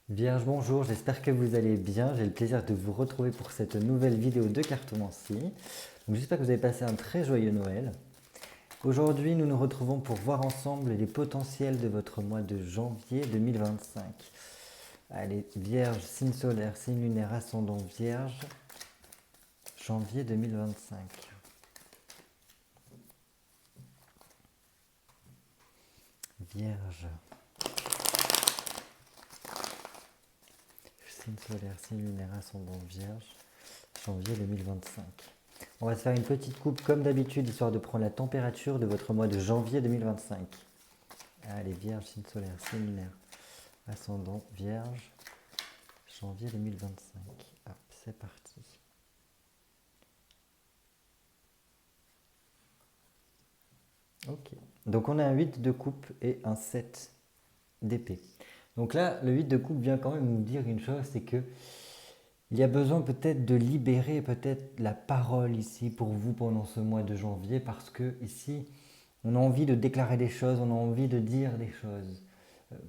Vierge, bonjour, j'espère que vous allez bien. J'ai le plaisir de vous retrouver pour cette nouvelle vidéo de cartomancie. J'espère que vous avez passé un très joyeux Noël. Aujourd'hui, nous nous retrouvons pour voir ensemble les potentiels de votre mois de janvier 2025. Allez, Vierge, signe solaire, signe lunaire, ascendant Vierge, janvier 2025. Vierge, signe solaire, signe lunaire, ascendant Vierge, janvier 2025. On va se faire une petite coupe comme d'habitude, histoire de prendre la température de votre mois de janvier 2025. Allez, Vierge, signe solaire, signe lunaire, ascendant Vierge, janvier 2025. Hop, c'est parti. Ok. Donc on a un 8 de coupe et un 7 d'épée. Donc là, le 8 de coupe vient quand même nous dire une chose, c'est que il y a besoin peut-être de libérer peut-être la parole ici pour vous pendant ce mois de janvier, parce que ici, on a envie de déclarer des choses, on a envie de dire des choses.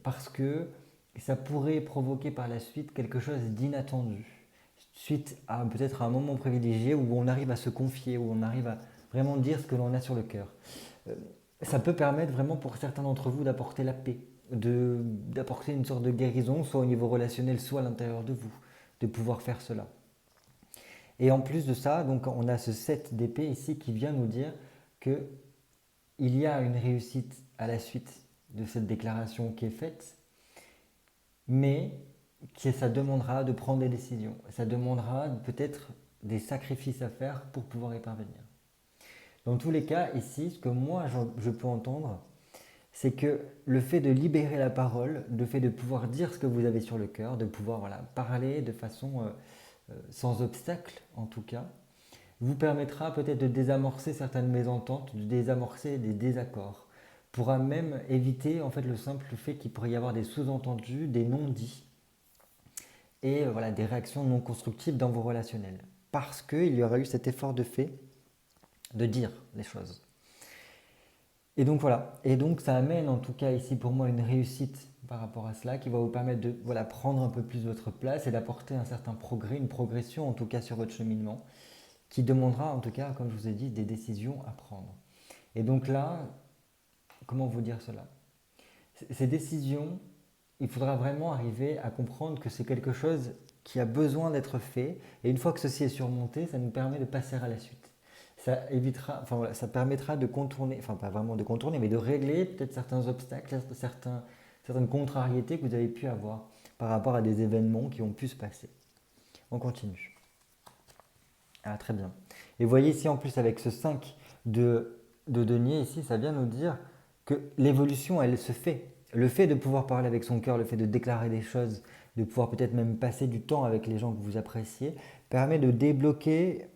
Parce que ça pourrait provoquer par la suite quelque chose d'inattendu. Suite à peut-être un moment privilégié où on arrive à se confier, où on arrive à vraiment dire ce que l'on a sur le cœur. Euh, Ça peut permettre vraiment pour certains d'entre vous d'apporter la paix, d'apporter une sorte de guérison, soit au niveau relationnel, soit à l'intérieur de vous, de pouvoir faire cela. Et en plus de ça, donc on a ce 7 d'épée ici qui vient nous dire que il y a une réussite à la suite de cette déclaration qui est faite, mais que ça demandera de prendre des décisions. Ça demandera peut-être des sacrifices à faire pour pouvoir y parvenir. Dans tous les cas, ici, ce que moi je peux entendre, c'est que le fait de libérer la parole, le fait de pouvoir dire ce que vous avez sur le cœur, de pouvoir parler de façon sans obstacle en tout cas, vous permettra peut-être de désamorcer certaines mésententes, de désamorcer des désaccords, pourra même éviter en fait le simple fait qu'il pourrait y avoir des sous-entendus, des non-dits et des réactions non constructives dans vos relationnels. Parce qu'il y aura eu cet effort de fait de dire les choses. Et donc voilà, et donc ça amène en tout cas ici pour moi une réussite par rapport à cela qui va vous permettre de prendre un peu plus votre place et d'apporter un certain progrès, une progression en tout cas sur votre cheminement qui demandera en tout cas, comme je vous ai dit, des décisions à prendre. Et donc là, comment vous dire cela? Ces décisions, il faudra vraiment arriver à comprendre que c'est quelque chose qui a besoin d'être fait. Et une fois que ceci est surmonté, ça nous permet de passer à la suite. Ça évitera, ça permettra de contourner, enfin pas vraiment de contourner, mais de régler peut-être certains obstacles, certaines contrariétés que vous avez pu avoir par rapport à des événements qui ont pu se passer. On continue. Ah, très bien. Et vous voyez ici en plus avec ce 5 de denier, ici, ça vient nous dire que l'évolution, elle se fait. Le fait de pouvoir parler avec son cœur, le fait de déclarer des choses, de pouvoir peut-être même passer du temps avec les gens que vous appréciez, permet de débloquer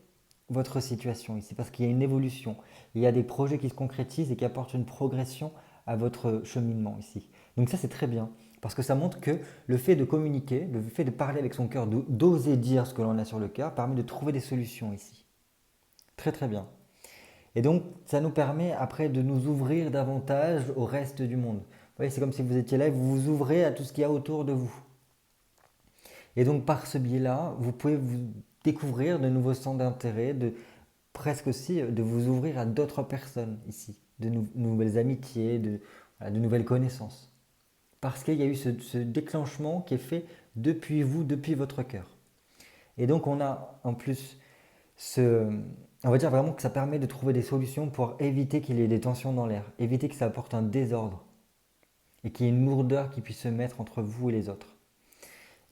votre situation ici, parce qu'il y a une évolution. Il y a des projets qui se concrétisent et qui apportent une progression à votre cheminement ici. Donc ça, c'est très bien, parce que ça montre que le fait de communiquer, le fait de parler avec son cœur, d'oser dire ce que l'on a sur le cœur, permet de trouver des solutions ici. Très très bien. Et donc, ça nous permet après de nous ouvrir davantage au reste du monde. Vous voyez, c'est comme si vous étiez là et vous vous ouvrez à tout ce qu'il y a autour de vous. Et donc, par ce biais-là, vous pouvez vous découvrir de nouveaux centres d'intérêt, de presque aussi de vous ouvrir à d'autres personnes ici, de nouvelles amitiés, de nouvelles connaissances. Parce qu'il y a eu ce déclenchement qui est fait depuis vous, depuis votre cœur. Et donc, on a en plus on va dire vraiment que ça permet de trouver des solutions pour éviter qu'il y ait des tensions dans l'air, éviter que ça apporte un désordre et qu'il y ait une lourdeur qui puisse se mettre entre vous et les autres.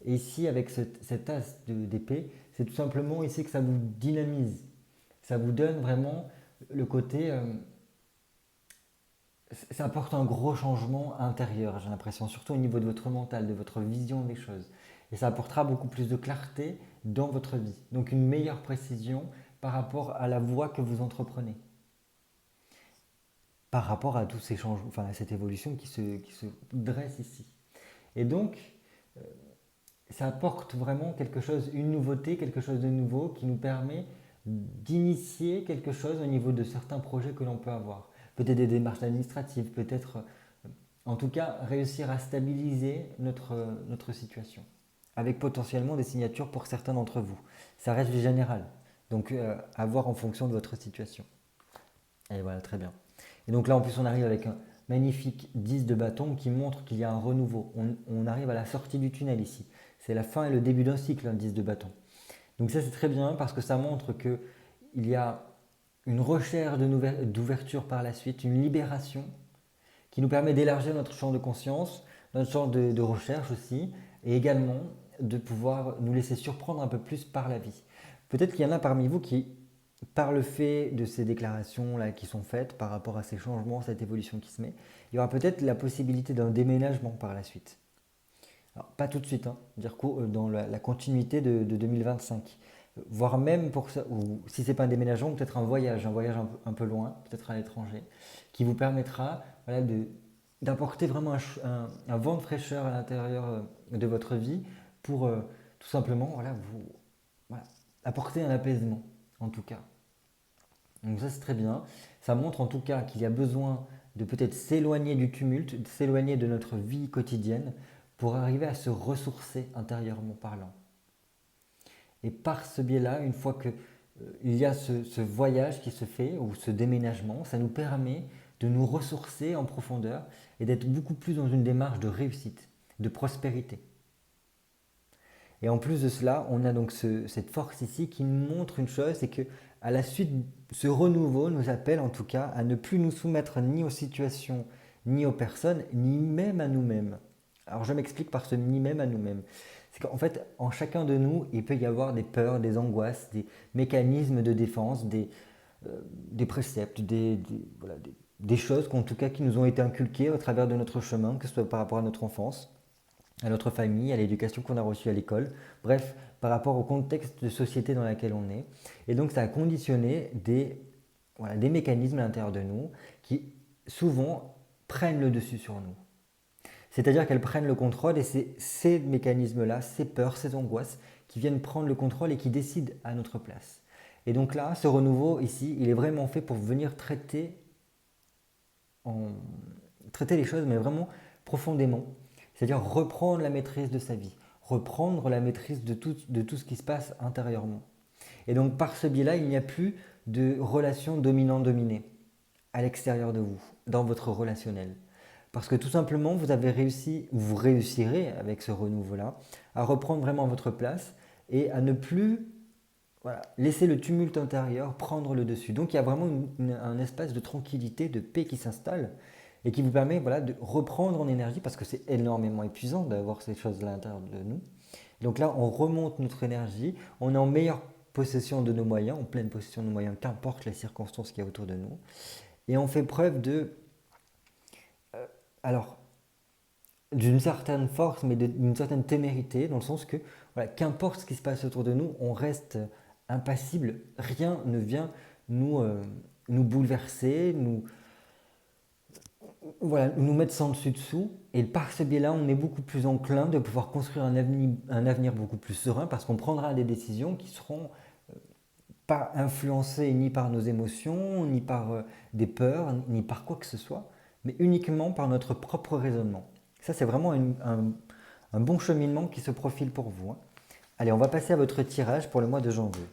Et ici, avec cet as d'épée, c'est tout simplement ici que ça vous dynamise. Ça vous donne vraiment le côté. Ça apporte un gros changement intérieur, j'ai l'impression, surtout au niveau de votre mental, de votre vision des choses. Et ça apportera beaucoup plus de clarté dans votre vie. Donc une meilleure précision par rapport à la voie que vous entreprenez. Par rapport à tous ces changements, enfin à cette évolution qui se dresse ici. Et donc, ça apporte vraiment quelque chose, une nouveauté, quelque chose de nouveau qui nous permet d'initier quelque chose au niveau de certains projets que l'on peut avoir. Peut-être des démarches administratives, peut-être en tout cas réussir à stabiliser notre situation, avec potentiellement des signatures pour certains d'entre vous. Ça reste du général, donc à voir en fonction de votre situation. Et voilà, très bien. Et donc là, en plus, on arrive avec un magnifique 10 de bâton qui montre qu'il y a un renouveau. On arrive à la sortie du tunnel ici. C'est la fin et le début d'un cycle, un 10 de bâton. Donc ça, c'est très bien parce que ça montre qu'il y a une recherche d'ouverture par la suite, une libération qui nous permet d'élargir notre champ de conscience, notre champ de recherche aussi, et également de pouvoir nous laisser surprendre un peu plus par la vie. Peut-être qu'il y en a parmi vous qui, par le fait de ces déclarations là qui sont faites par rapport à ces changements, cette évolution qui se met, il y aura peut-être la possibilité d'un déménagement par la suite. Alors, pas tout de suite, hein, dire dans la continuité de 2025. Voire même pour ça, ou si ce n'est pas un déménagement, peut-être un voyage un peu loin, peut-être à l'étranger, qui vous permettra voilà, d'apporter vraiment un vent de fraîcheur à l'intérieur de votre vie pour tout simplement voilà, voilà, apporter un apaisement, en tout cas. Donc ça c'est très bien. Ça montre en tout cas qu'il y a besoin de peut-être s'éloigner du tumulte, de s'éloigner de notre vie quotidienne pour arriver à se ressourcer intérieurement parlant. Et par ce biais-là, une fois qu'il y a ce voyage qui se fait ou ce déménagement, ça nous permet de nous ressourcer en profondeur et d'être beaucoup plus dans une démarche de réussite, de prospérité. Et en plus de cela, on a donc cette force ici qui nous montre une chose, c'est que à la suite, ce renouveau nous appelle en tout cas à ne plus nous soumettre ni aux situations, ni aux personnes, ni même à nous-mêmes. Alors je m'explique par ce ni même à nous-mêmes. C'est qu'en fait, en chacun de nous, il peut y avoir des peurs, des angoisses, des mécanismes de défense, des préceptes, voilà, des choses en tout cas qui nous ont été inculquées au travers de notre chemin, que ce soit par rapport à notre enfance, à notre famille, à l'éducation qu'on a reçue à l'école, bref, par rapport au contexte de société dans lequel on est. Et donc ça a conditionné voilà, des mécanismes à l'intérieur de nous qui souvent prennent le dessus sur nous. C'est-à-dire qu'elles prennent le contrôle et c'est ces mécanismes-là, ces peurs, ces angoisses qui viennent prendre le contrôle et qui décident à notre place. Et donc là, ce renouveau ici, il est vraiment fait pour venir traiter les choses, mais vraiment profondément. C'est-à-dire reprendre la maîtrise de sa vie, reprendre la maîtrise de tout ce qui se passe intérieurement. Et donc par ce biais-là, il n'y a plus de relation dominant-dominé à l'extérieur de vous, dans votre relationnel. Parce que tout simplement, vous avez réussi, ou vous réussirez avec ce renouveau-là, à reprendre vraiment votre place et à ne plus voilà, laisser le tumulte intérieur prendre le dessus. Donc il y a vraiment un espace de tranquillité, de paix qui s'installe et qui vous permet voilà, de reprendre en énergie parce que c'est énormément épuisant d'avoir ces choses-là à l'intérieur de nous. Donc là, on remonte notre énergie, on est en meilleure possession de nos moyens, en pleine possession de nos moyens, qu'importe les circonstances qu'il y a autour de nous. Et on fait preuve alors, d'une certaine force, mais d'une certaine témérité, dans le sens que, voilà, qu'importe ce qui se passe autour de nous, on reste impassible, rien ne vient nous bouleverser, voilà, nous mettre sans dessus-dessous. Et par ce biais-là, on est beaucoup plus enclin de pouvoir construire un avenir beaucoup plus serein parce qu'on prendra des décisions qui seront pas influencées ni par nos émotions, ni par des peurs, ni par quoi que ce soit, mais uniquement par notre propre raisonnement. Ça, c'est vraiment un bon cheminement qui se profile pour vous. Allez, on va passer à votre tirage pour le mois de janvier.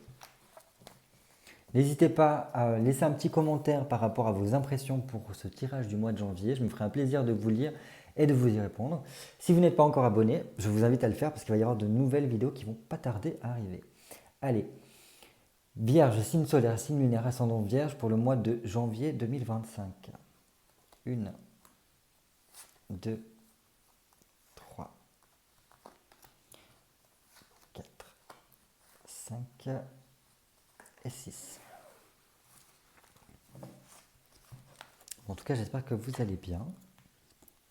N'hésitez pas à laisser un petit commentaire par rapport à vos impressions pour ce tirage du mois de janvier. Je me ferai un plaisir de vous lire et de vous y répondre. Si vous n'êtes pas encore abonné, je vous invite à le faire parce qu'il va y avoir de nouvelles vidéos qui ne vont pas tarder à arriver. Allez, Vierge, signe solaire, signe lunaire, ascendant Vierge pour le mois de janvier 2025. 1, 2, 3, 4, 5 et 6. En tout cas, j'espère que vous allez bien,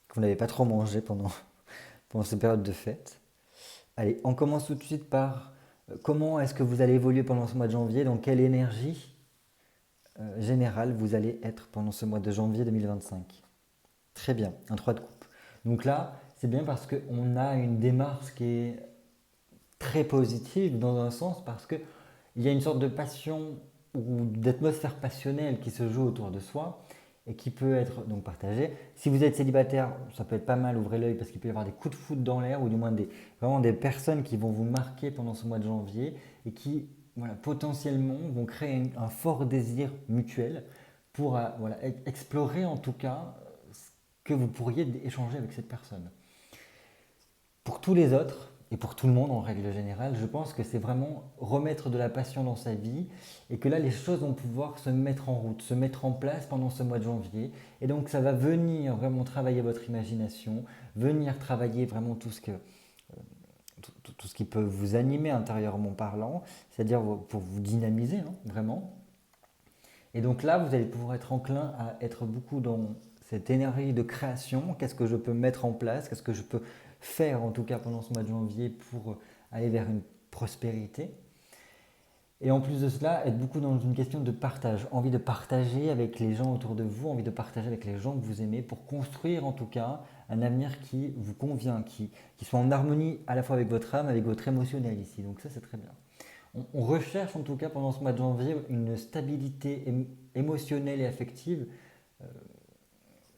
que vous n'avez pas trop mangé pendant ces périodes de fête. Allez, on commence tout de suite par comment est-ce que vous allez évoluer pendant ce mois de janvier, dans quelle énergie générale vous allez être pendant ce mois de janvier 2025. Très bien, un 3 de coupe. Donc là, c'est bien parce qu'on a une démarche qui est très positive dans un sens parce qu'il y a une sorte de passion ou d'atmosphère passionnelle qui se joue autour de soi et qui peut être donc partagé. Si vous êtes célibataire, ça peut être pas mal, ouvrez l'œil parce qu'il peut y avoir des coups de foudre dans l'air ou du moins vraiment des personnes qui vont vous marquer pendant ce mois de janvier et qui voilà, potentiellement vont créer un fort désir mutuel pour voilà, explorer en tout cas ce que vous pourriez échanger avec cette personne. Pour tous les autres, et pour tout le monde en règle générale, je pense que c'est vraiment remettre de la passion dans sa vie et que là, les choses vont pouvoir se mettre en route, se mettre en place pendant ce mois de janvier. Et donc, ça va venir vraiment travailler votre imagination, venir travailler vraiment tout ce qui peut vous animer intérieurement parlant, c'est-à-dire pour vous dynamiser, hein, vraiment. Et donc là, vous allez pouvoir être enclin à être beaucoup dans cette énergie de création. Qu'est-ce que je peux mettre en place? Qu'est-ce que je peux faire en tout cas pendant ce mois de janvier pour aller vers une prospérité? Et en plus de cela, être beaucoup dans une question de partage, envie de partager avec les gens autour de vous, envie de partager avec les gens que vous aimez pour construire en tout cas un avenir qui vous convient, qui soit en harmonie à la fois avec votre âme, avec votre émotionnel ici. Donc ça, c'est très bien. On recherche en tout cas pendant ce mois de janvier une stabilité émotionnelle et affective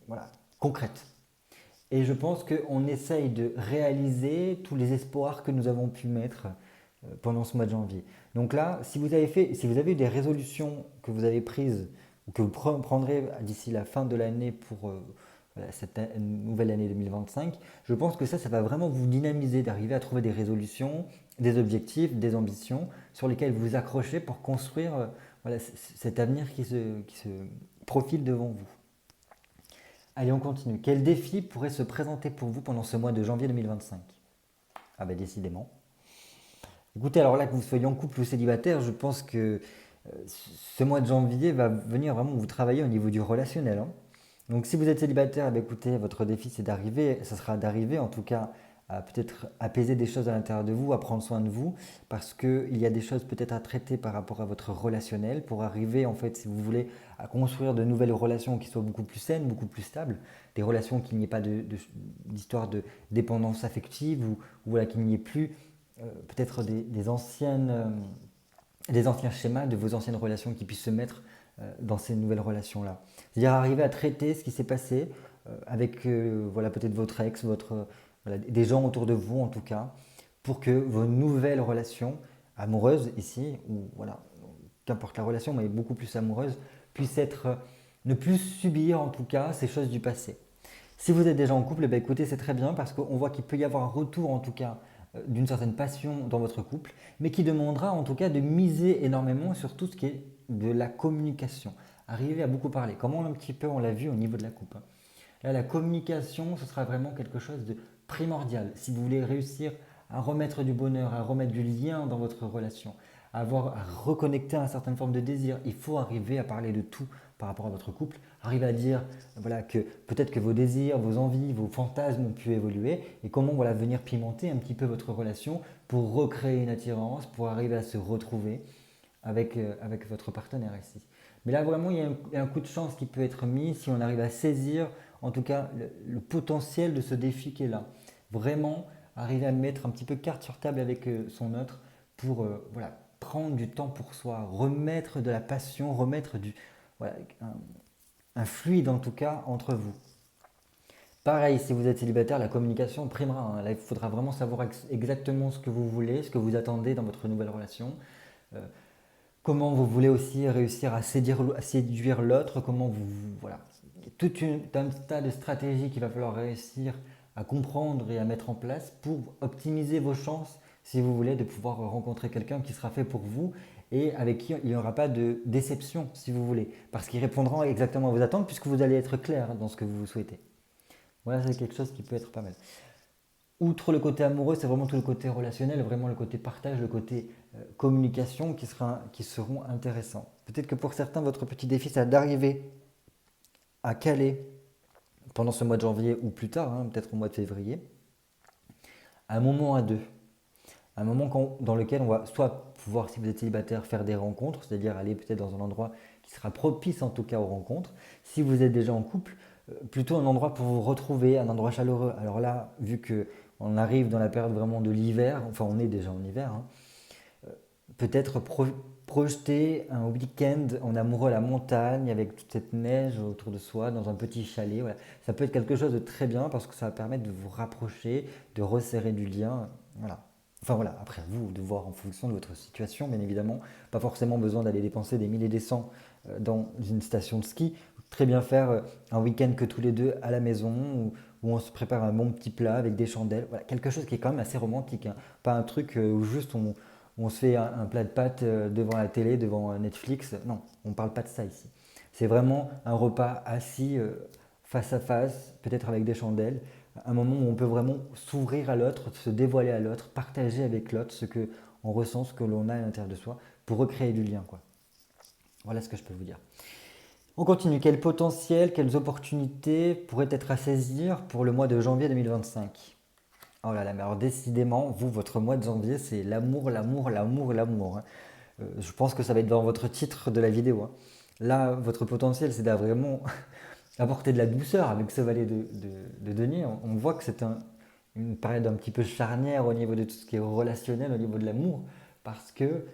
voilà, concrète. Et je pense qu'on essaye de réaliser tous les espoirs que nous avons pu mettre pendant ce mois de janvier. Donc là, si vous avez eu des résolutions que vous avez prises ou que vous prendrez d'ici la fin de l'année pour voilà, cette nouvelle année 2025, je pense que ça va vraiment vous dynamiser d'arriver à trouver des résolutions, des objectifs, des ambitions sur lesquels vous accrochez pour construire voilà, cet avenir qui se profile devant vous. Allez, on continue. Quel défi pourrait se présenter pour vous pendant ce mois de janvier 2025? Ah ben décidément. Écoutez, alors là, que vous soyez en couple ou célibataire, je pense que ce mois de janvier va venir vraiment vous travailler au niveau du relationnel, hein. Donc si vous êtes célibataire, eh bien, écoutez, votre défi c'est d'arriver, ça sera d'arriver en tout cas à peut-être apaiser des choses à l'intérieur de vous, à prendre soin de vous, parce qu'il y a des choses peut-être à traiter par rapport à votre relationnel pour arriver en fait, si vous voulez, à construire de nouvelles relations qui soient beaucoup plus saines, beaucoup plus stables, des relations qu'il n'y ait pas d'histoire de dépendance affective ou voilà, qu'il n'y ait plus peut-être des anciens schémas de vos anciennes relations qui puissent se mettre dans ces nouvelles relations-là. C'est-à-dire arriver à traiter ce qui s'est passé avec voilà, peut-être votre ex, voilà, des gens autour de vous en tout cas, pour que vos nouvelles relations amoureuses ici, ou voilà, qu'importe la relation, mais beaucoup plus amoureuse, puissent être, ne plus subir en tout cas ces choses du passé. Si vous êtes déjà en couple, eh bien, écoutez, c'est très bien parce qu'on voit qu'il peut y avoir un retour en tout cas d'une certaine passion dans votre couple, mais qui demandera en tout cas de miser énormément sur tout ce qui est de la communication. Arriver à beaucoup parler. Comment un petit peu on l'a vu au niveau de la coupe, hein. Là, la communication, ce sera vraiment quelque chose de primordial. Si vous voulez réussir à remettre du bonheur, à remettre du lien dans votre relation, à reconnecter à une certaine forme de désir, il faut arriver à parler de tout par rapport à votre couple, arriver à dire voilà, que peut-être que vos désirs, vos envies, vos fantasmes ont pu évoluer et comment voilà, venir pimenter un petit peu votre relation pour recréer une attirance, pour arriver à se retrouver avec votre partenaire ici. Mais là, vraiment, il y a un coup de chance qui peut être mis si on arrive à saisir, en tout cas, le potentiel de ce défi qui est là. Vraiment, arriver à mettre un petit peu carte sur table avec son autre pour voilà, prendre du temps pour soi, remettre de la passion, remettre voilà, un fluide en tout cas entre vous. Pareil, si vous êtes célibataire, la communication primera, hein. Là, il faudra vraiment savoir exactement ce que vous voulez, ce que vous attendez dans votre nouvelle relation. Euh, Comment vous voulez aussi réussir à séduire l'autre, comment voilà. Tout un tas de stratégies qu'il va falloir réussir à comprendre et à mettre en place pour optimiser vos chances, si vous voulez, de pouvoir rencontrer quelqu'un qui sera fait pour vous et avec qui il n'y aura pas de déception, si vous voulez, parce qu'il répondra exactement à vos attentes puisque vous allez être clair dans ce que vous souhaitez. Voilà, c'est quelque chose qui peut être pas mal. Outre le côté amoureux, c'est vraiment tout le côté relationnel, vraiment le côté partage, le côté communication qui seront intéressants. Peut-être que pour certains, votre petit défi, c'est d'arriver à caler pendant ce mois de janvier ou plus tard, hein, peut-être au mois de février, un moment à deux. Un moment dans lequel on va soit pouvoir, si vous êtes célibataire, faire des rencontres, c'est-à-dire aller peut-être dans un endroit qui sera propice en tout cas aux rencontres. Si vous êtes déjà en couple, plutôt un endroit pour vous retrouver, un endroit chaleureux. Alors là, vu qu'on arrive dans la période vraiment de l'hiver, enfin on est déjà en hiver, hein, peut-être projeter un week-end en amoureux à la montagne avec toute cette neige autour de soi dans un petit chalet. Voilà. Ça peut être quelque chose de très bien parce que ça va permettre de vous rapprocher, de resserrer du lien. Voilà. Enfin voilà, après vous de voir en fonction de votre situation, bien évidemment. Pas forcément besoin d'aller dépenser des milliers et des cents dans une station de ski. Très bien faire un week-end que tous les deux à la maison où on se prépare un bon petit plat avec des chandelles. Voilà, quelque chose qui est quand même assez romantique, hein. Pas un truc où juste on se fait un plat de pâtes devant la télé, devant Netflix. Non, on ne parle pas de ça ici. C'est vraiment un repas assis face à face, peut-être avec des chandelles, un moment où on peut vraiment s'ouvrir à l'autre, se dévoiler à l'autre, partager avec l'autre ce que on ressent, ce que l'on a à l'intérieur de soi, pour recréer du lien, quoi. Voilà ce que je peux vous dire. On continue. Quel potentiel, quelles opportunités pourraient être à saisir pour le mois de janvier 2025? Oh là là, mais alors décidément, vous, votre mois de janvier, c'est l'amour, l'amour, l'amour, l'amour, hein. Je pense que ça va être dans votre titre de la vidéo, hein. Là, votre potentiel, c'est d'avoir vraiment apporter de la douceur avec ce valet de denier. On voit que c'est une période un petit peu charnière au niveau de tout ce qui est relationnel, au niveau de l'amour, parce que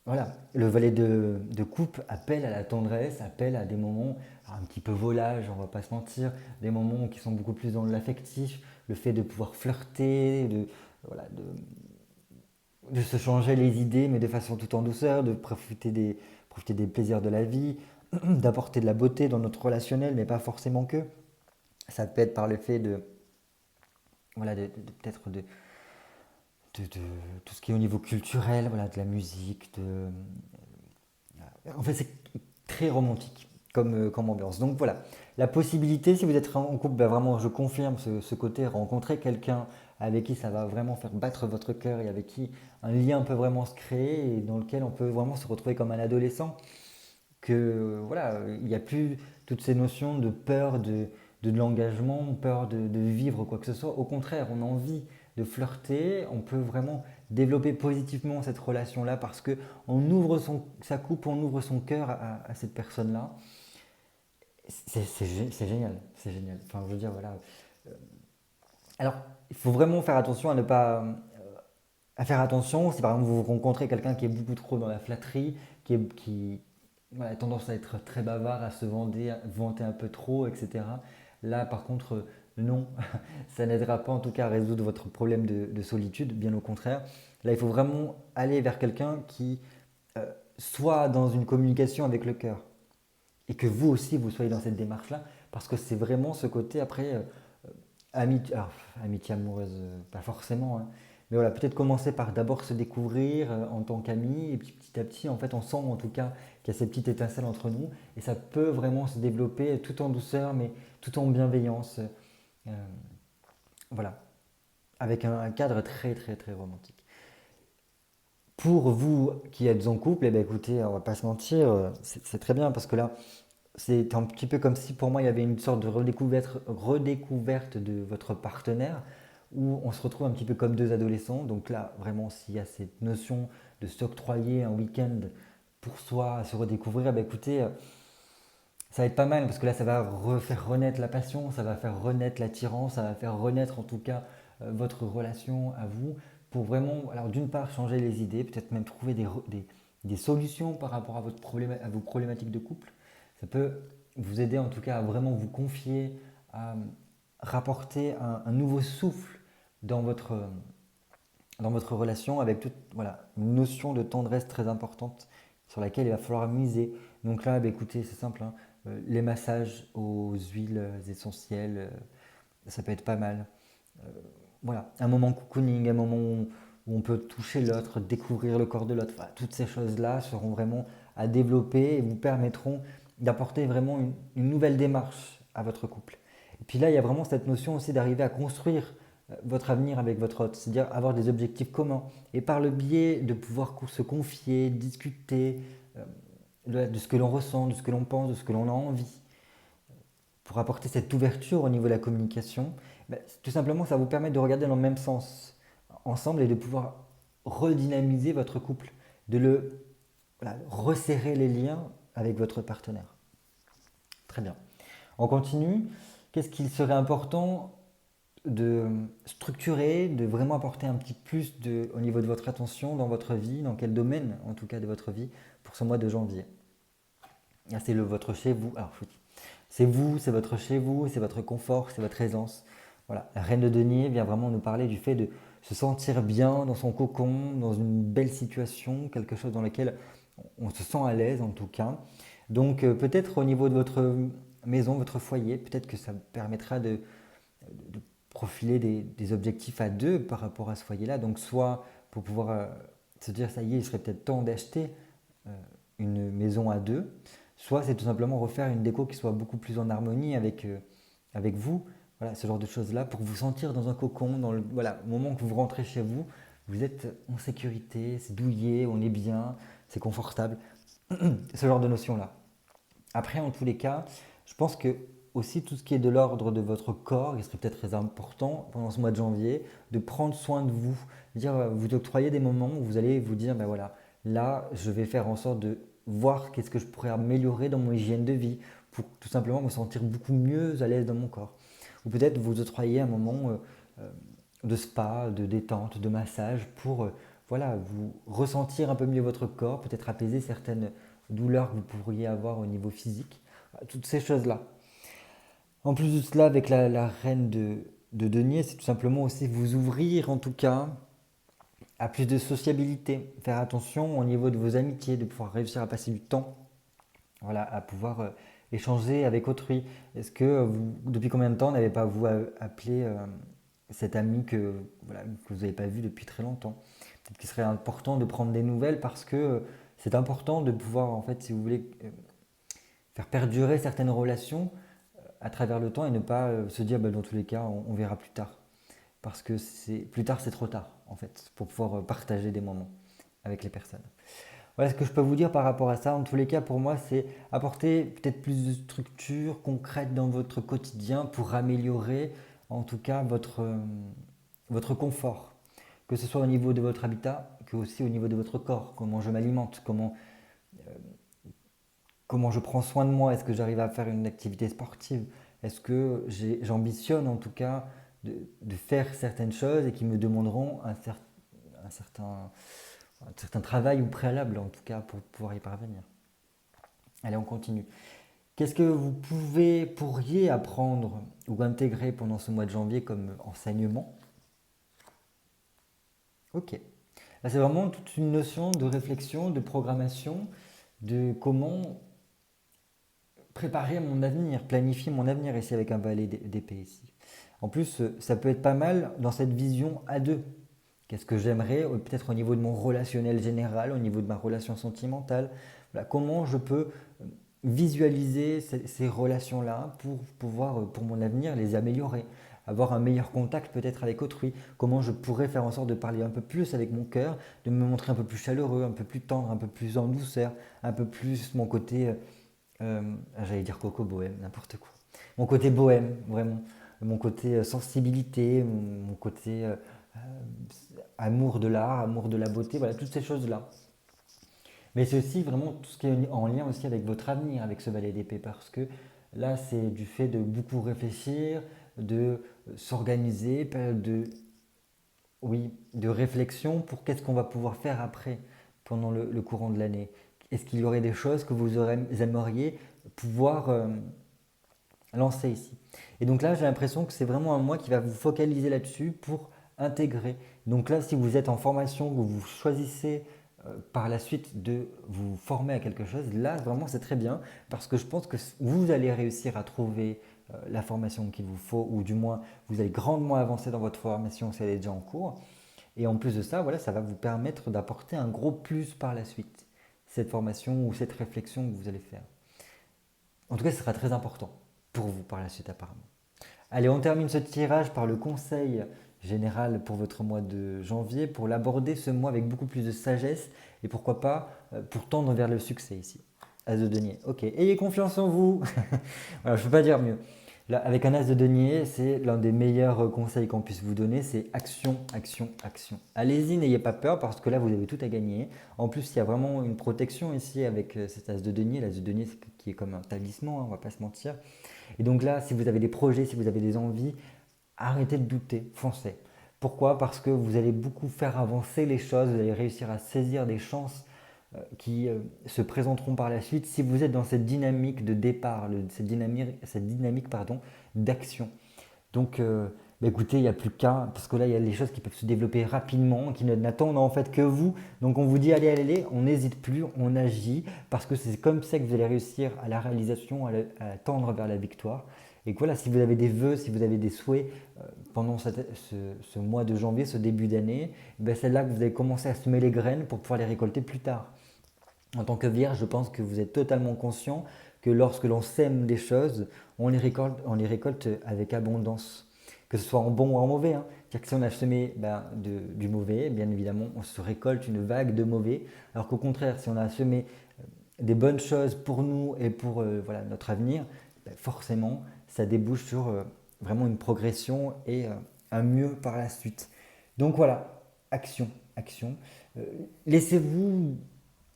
voilà, le valet de coupe appelle à la tendresse, appelle à des moments un petit peu volages, on va pas se mentir, des moments qui sont beaucoup plus dans l'affectif, le fait de pouvoir flirter, voilà, de se changer les idées, mais de façon tout en douceur, de profiter des plaisirs de la vie, d'apporter de la beauté dans notre relationnel, mais pas forcément que. Ça peut être par le fait voilà, peut-être de tout ce qui est au niveau culturel, voilà, de la musique, en fait, c'est très romantique comme ambiance. Donc voilà, la possibilité, si vous êtes en couple, ben vraiment, je confirme ce côté, rencontrer quelqu'un avec qui ça va vraiment faire battre votre cœur et avec qui un lien peut vraiment se créer et dans lequel on peut vraiment se retrouver comme un adolescent, que voilà, il n'y a plus toutes ces notions de peur de l'engagement, peur de vivre quoi que ce soit. Au contraire, on a envie de flirter, on peut vraiment développer positivement cette relation-là parce que on ouvre sa coupe, on ouvre son cœur à cette personne-là. C'est génial, c'est génial. Enfin, je veux dire, voilà. Alors, il faut vraiment faire attention à ne pas à faire attention si par exemple vous rencontrez quelqu'un qui est beaucoup trop dans la flatterie, qui voilà, a tendance à être très bavard, à se vanter un peu trop, etc. Là, par contre, non, ça n'aidera pas en tout cas à résoudre votre problème de solitude, bien au contraire. Là, il faut vraiment aller vers quelqu'un qui soit dans une communication avec le cœur et que vous aussi vous soyez dans cette démarche-là, parce que c'est vraiment ce côté après amitié amoureuse, pas forcément, hein. Mais voilà, peut-être commencer par d'abord se découvrir en tant qu'amis, et puis petit à petit, en fait, on sent en tout cas qu'il y a ces petites étincelles entre nous, et ça peut vraiment se développer tout en douceur, mais tout en bienveillance. Euh, voilà, avec un cadre très très très romantique. Pour vous qui êtes en couple, eh bien, écoutez, on va pas se mentir, c'est très bien parce que là, c'est un petit peu comme si pour moi il y avait une sorte de redécouverte de votre partenaire où on se retrouve un petit peu comme deux adolescents. Donc là, vraiment, s'il y a cette notion de s'octroyer un week-end pour soi, à se redécouvrir, eh ben écoutez, ça va être pas mal parce que là, ça va refaire renaître la passion, ça va faire renaître l'attirance, ça va faire renaître en tout cas votre relation à vous pour vraiment, alors d'une part, changer les idées, peut-être même trouver des solutions par rapport à, à vos problématiques de couple. Ça peut vous aider en tout cas à vraiment vous confier, à rapporter un nouveau souffle dans dans votre relation avec toute voilà, une notion de tendresse très importante sur laquelle il va falloir miser. Donc là, bah, écoutez, c'est simple, hein, les massages aux huiles essentielles, ça peut être pas mal. Euh, voilà, un moment cocooning, un moment où on peut toucher l'autre, découvrir le corps de l'autre. Voilà, toutes ces choses-là seront vraiment à développer et vous permettront d'apporter vraiment une nouvelle démarche à votre couple. Et puis là, il y a vraiment cette notion aussi d'arriver à construire votre avenir avec votre hôte, c'est-à-dire avoir des objectifs communs. Et par le biais de pouvoir se confier, discuter de ce que l'on ressent, de ce que l'on pense, de ce que l'on a envie, pour apporter cette ouverture au niveau de la communication, ben, tout simplement, ça vous permet de regarder dans le même sens ensemble et de pouvoir redynamiser votre couple, de voilà, resserrer les liens avec votre partenaire. Très bien. On continue. Qu'est-ce qu'il serait important de structurer, de vraiment apporter un petit plus au niveau de votre attention dans votre vie, dans quel domaine en tout cas de votre vie pour ce mois de janvier. Là, c'est votre chez vous. Alors, c'est vous, c'est votre chez vous, c'est votre confort, c'est votre aisance. Voilà, la reine de denier vient vraiment nous parler du fait de se sentir bien dans son cocon, dans une belle situation, quelque chose dans lequel on se sent à l'aise en tout cas. Donc peut-être au niveau de votre maison, votre foyer, peut-être que ça permettra de profiler des objectifs à deux par rapport à ce foyer-là. Donc soit pour pouvoir se dire ça y est, il serait peut-être temps d'acheter euh, une maison à deux, soit c'est tout simplement refaire une déco qui soit beaucoup plus en harmonie avec vous. Voilà, ce genre de choses-là pour vous sentir dans un cocon, voilà, au moment que vous rentrez chez vous, vous êtes en sécurité, c'est douillet, on est bien, c'est confortable, ce genre de notion-là. Après, en tous les cas, je pense que aussi tout ce qui est de l'ordre de votre corps, il serait peut-être très important pendant ce mois de janvier de prendre soin de vous, vous octroyer des moments où vous allez vous dire, ben voilà, là, je vais faire en sorte de voir qu'est-ce que je pourrais améliorer dans mon hygiène de vie pour tout simplement me sentir beaucoup mieux à l'aise dans mon corps. Ou peut-être vous octroyer un moment de spa, de détente, de massage pour voilà, vous ressentir un peu mieux votre corps, peut-être apaiser certaines douleurs que vous pourriez avoir au niveau physique. Toutes ces choses-là. En plus de cela, avec la reine de denier, c'est tout simplement aussi vous ouvrir en tout cas à plus de sociabilité. Faire attention au niveau de vos amitiés, de pouvoir réussir à passer du temps, voilà, à pouvoir échanger avec autrui. Est-ce que depuis combien de temps n'avez pas vous appelé cet ami voilà, que vous n'avez pas vu depuis très longtemps? Peut-être qu'il serait important de prendre des nouvelles parce que c'est important de pouvoir, en fait, si vous voulez, faire perdurer certaines relations à travers le temps et ne pas se dire bah, dans tous les cas on verra plus tard. Parce que plus tard c'est trop tard en fait pour pouvoir partager des moments avec les personnes. Voilà ce que je peux vous dire par rapport à ça. En tous les cas pour moi c'est apporter peut-être plus de structure concrète dans votre quotidien pour améliorer en tout cas votre confort. Que ce soit au niveau de votre habitat, que aussi au niveau de votre corps. Comment je m'alimente, comment je prends soin de moi, est-ce que j'arrive à faire une activité sportive, est-ce que j'ambitionne en tout cas de faire certaines choses et qui me demanderont un certain travail ou préalable en tout cas pour pouvoir y parvenir. Allez, on continue. Qu'est-ce que vous pourriez apprendre ou intégrer pendant ce mois de janvier comme enseignement? Ok. Là, c'est vraiment toute une notion de réflexion, de programmation, de comment préparer mon avenir, planifier mon avenir ici avec un valet d'épée ici. En plus, ça peut être pas mal dans cette vision à deux. Qu'est-ce que j'aimerais, peut-être au niveau de mon relationnel général, au niveau de ma relation sentimentale, voilà, comment je peux visualiser ces relations-là pour pouvoir, pour mon avenir, les améliorer, avoir un meilleur contact peut-être avec autrui, comment je pourrais faire en sorte de parler un peu plus avec mon cœur, de me montrer un peu plus chaleureux, un peu plus tendre, un peu plus en douceur, un peu plus mon côté j'allais dire coco bohème, n'importe quoi. Mon côté bohème, vraiment. Mon côté sensibilité, mon côté amour de l'art, amour de la beauté, voilà, toutes ces choses-là. Mais c'est aussi vraiment tout ce qui est en lien aussi avec votre avenir, avec ce valet d'épée, parce que là, c'est du fait de beaucoup réfléchir, de s'organiser, oui, de réflexion pour qu'est-ce qu'on va pouvoir faire après, pendant le courant de l'année. Est-ce qu'il y aurait des choses que vous aimeriez pouvoir lancer ici? Et donc là, j'ai l'impression que c'est vraiment un mois qui va vous focaliser là-dessus pour intégrer. Donc là, si vous êtes en formation, que vous choisissez par la suite de vous former à quelque chose, là, vraiment, c'est très bien parce que je pense que vous allez réussir à trouver la formation qu'il vous faut ou du moins, vous allez grandement avancer dans votre formation si elle est déjà en cours. Et en plus de ça, voilà, ça va vous permettre d'apporter un gros plus par la suite, cette formation ou cette réflexion que vous allez faire. En tout cas, ce sera très important pour vous par la suite apparemment. Allez, on termine ce tirage par le conseil général pour votre mois de janvier, pour l'aborder ce mois avec beaucoup plus de sagesse et pourquoi pas pour tendre vers le succès ici. As de denier. Ok, ayez confiance en vous. Voilà, je ne peux pas dire mieux. Là, avec un as de denier, c'est l'un des meilleurs conseils qu'on puisse vous donner, c'est action, action, action. Allez-y, n'ayez pas peur parce que là, vous avez tout à gagner. En plus, il y a vraiment une protection ici avec cet as de denier. L'as de denier qui est comme un talisman, hein, on ne va pas se mentir. Et donc là, si vous avez des projets, si vous avez des envies, arrêtez de douter, foncez. Pourquoi? Parce que vous allez beaucoup faire avancer les choses, vous allez réussir à saisir des chances qui se présenteront par la suite si vous êtes dans cette dynamique de départ, cette dynamique pardon, d'action. Donc, bah écoutez, il n'y a plus qu'à, parce que là, il y a des choses qui peuvent se développer rapidement, qui n'attendent en fait que vous. Donc, on vous dit, allez, allez, allez, on n'hésite plus, on agit, parce que c'est comme ça que vous allez réussir à la réalisation, à tendre vers la victoire. Et que voilà, si vous avez des vœux, si vous avez des souhaits pendant ce mois de janvier, ce début d'année, ben c'est là que vous allez commencer à semer les graines pour pouvoir les récolter plus tard. En tant que vierge, je pense que vous êtes totalement conscient que lorsque l'on sème des choses, on les récolte avec abondance, que ce soit en bon ou en mauvais, hein. C'est-à-dire que si on a semé du mauvais, bien évidemment, on se récolte une vague de mauvais, alors qu'au contraire, si on a semé des bonnes choses pour nous et pour voilà, notre avenir, ben forcément, ça débouche sur vraiment une progression et un mieux par la suite. Donc voilà, action, action. Euh, Laissez-vous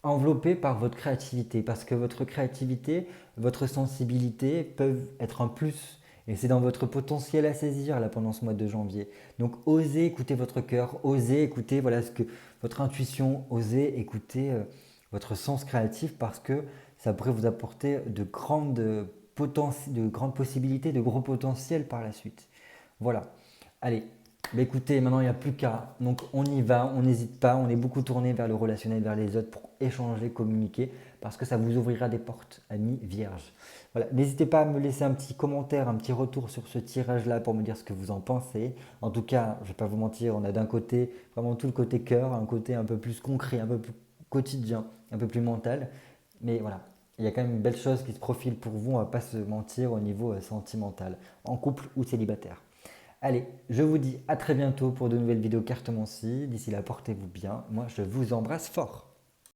enveloppé par votre créativité, parce que votre créativité, votre sensibilité peuvent être un plus. Et c'est dans votre potentiel à saisir là pendant ce mois de janvier. Donc osez écouter votre cœur, osez écouter voilà ce que votre intuition, osez écouter votre sens créatif parce que ça pourrait vous apporter de grandes possibilités, de gros potentiels par la suite. Voilà. Allez, bah écoutez, maintenant il n'y a plus qu'à. Donc on y va, on n'hésite pas, on est beaucoup tourné vers le relationnel, vers les autres pour échanger, communiquer, parce que ça vous ouvrira des portes, amis vierges. Voilà, n'hésitez pas à me laisser un petit commentaire, un petit retour sur ce tirage-là pour me dire ce que vous en pensez. En tout cas, je ne vais pas vous mentir, on a d'un côté vraiment tout le côté cœur, un côté un peu plus concret, un peu plus quotidien, un peu plus mental. Mais voilà, il y a quand même une belle chose qui se profile pour vous, on ne va pas se mentir au niveau sentimental, en couple ou célibataire. Allez, je vous dis à très bientôt pour de nouvelles vidéos cartomancie. D'ici là, portez-vous bien. Moi, je vous embrasse fort.